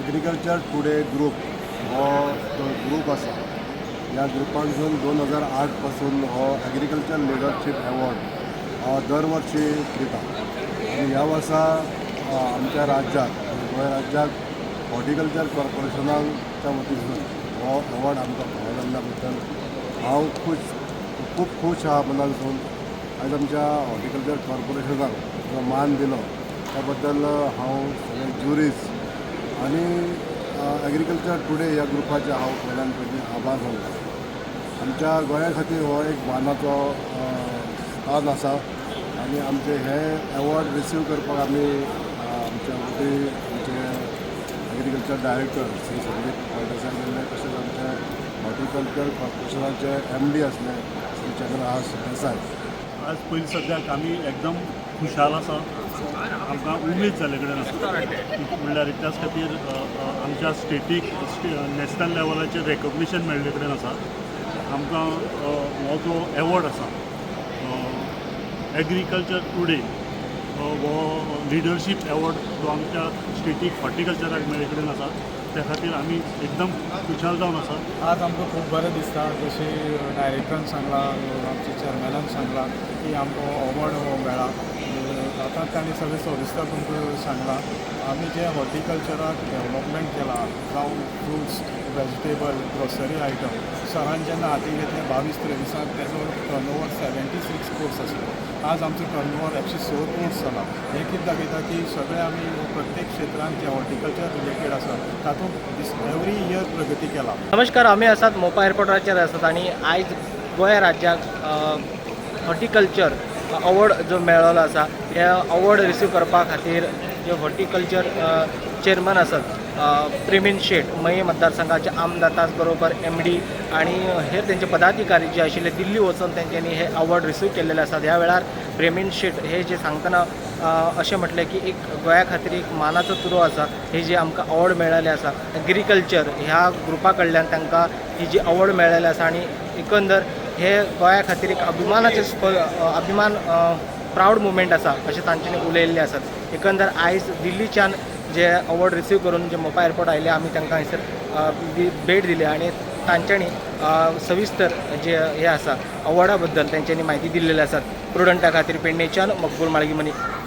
Agriculture today group हो जो group आसा ह्या ग्रुपांसून 2008 पासून हो एग्रीकल्चर लिडरशीप अवॉर्ड दर वर्षी दिता आनी ह्या वर्सा आमच्या राज्यात गोंय राज्यात हॉर्टिकल्चर कॉर्पोरेशनाच्या वतीसून हो अवॉर्ड आमकां फावो जाल्ल्या बद्दल हांव खूब खूश आहा मनासून। आज आमच्या हॉर्टिकल्चर कॉर्पोरेशनाक जो मान दिलो त्या बद्दल हांव सगळे ज्युरीज आनी एग्रीकल्चर टुडे ह्या ग्रुपाचे हांव पहिल्यान पयलीं आभार मानता। आमच्या गोंया खातीर हो एक मानाचो स्थान आसा आनी आमचे हे अवॉर्ड रिसीव करपाक आमी आमच्या वतीन आमचे एग्रीकल्चर डायरेक्टर श्री संदीप फळदेसाय गेल्ले, तशेंच आमचे हॉर्टिकल्चर कॉर्पोरेशनाचे MD आसले श्री चंद्रहास देसाय। आज पयलीं सद्याक आमी एकदम खुशाल आसा, आमकां उमेद जाले कडेन आसा म्हणल्यार त्याच खातीर आमच्या स्टेटीक नॅशनल लेवलाचेर रेकॉग्निशन मेळ्ळे कडेन आसा। आमकां हो जो एवॉर्ड आसा एग्रीकल्चर टुडे हो लिडरशीप एवॉर्ड जो आमच्या स्टेटीक हॉर्टिकल्चराक मेळ्ळे कडेन आसा त्या खातीर आमी एकदम खुशाल जावन आसा। आज आमकां खूब बरें दिसता, जशें डायरेक्टरान सांगलां, आमच्या चॅरमॅनान सांगलां की आमकां अवॉर्ड हो मेळ्ळा। आतां तांणी सगळें सविस्तर तुमकां सांगलां। आमी जे हॉर्टिकल्चराक डेवलॉपमेंट केलां, जावं फ्रुट्स, वेजिटेबल, ग्रोसरी आयटम, सरान जेन्ना हाती घेतले 22-23 तेजो टर्नओवर 76 कोर्स आसलो। आज आमचो टर्नओवर 106 कोर्स जाला। हें कितें दाखयता की सगळे आमी प्रत्येक क्षेत्रांत जे हॉर्टिकल्चर रिलेटेड आसा तातूंत एवरी इयर प्रगती केला। नमस्कार, आमी आसात मोपा एअरपोर्टाचेर आसात आनी आयज गोंय राज्याक हॉर्टिकल्चर अवॉर्ड जो मेळ्ळो आसा हे अवॉर्ड रिसीव करपा खातीर जे हॉर्टिकल्चर चेअरमन आसात प्रेमीन शेट, मये मतदारसंघाचे आमदार, त्याच बरोबर MD आणि हेर तेंचे पदाधिकारी जे आशिल्ले दिल्ली वचून तेंच्यांनी हे अवॉर्ड रिसीव केल्लेले आसात। ह्या वेळार प्रेमीन शेट हे जे सांगतना अशें म्हटलें की एक गोंया खातीर एक मानाचो तुरो आसा, हे जे आमकां अवॉर्ड मेळ्ळेले आसा एग्रीकल्चर ह्या ग्रुपा कडल्यान तांकां ही जी अवॉर्ड मेळ्ळेले आसा आनी एकंदर हे गोंया खातीर एक अभिमान प्राऊड मुवमेंट आसा अशें तांच्यांनी उलयल्ले आसात। एकंदर आयज दिल्लीच्यान जे अवॉर्ड रिसीव करून जे मोपा एअरपोर्ट आयले आमी तांकां हांगसर भेट दिली आनी तांच्यांनी सविस्तर जे हे आसा अवॉर्डा बद्दल तेंच्यांनी म्हायती दिल्लेली आसात। प्रुडंटा खातीर पेडणेच्यान मकबूल माळगी मनी।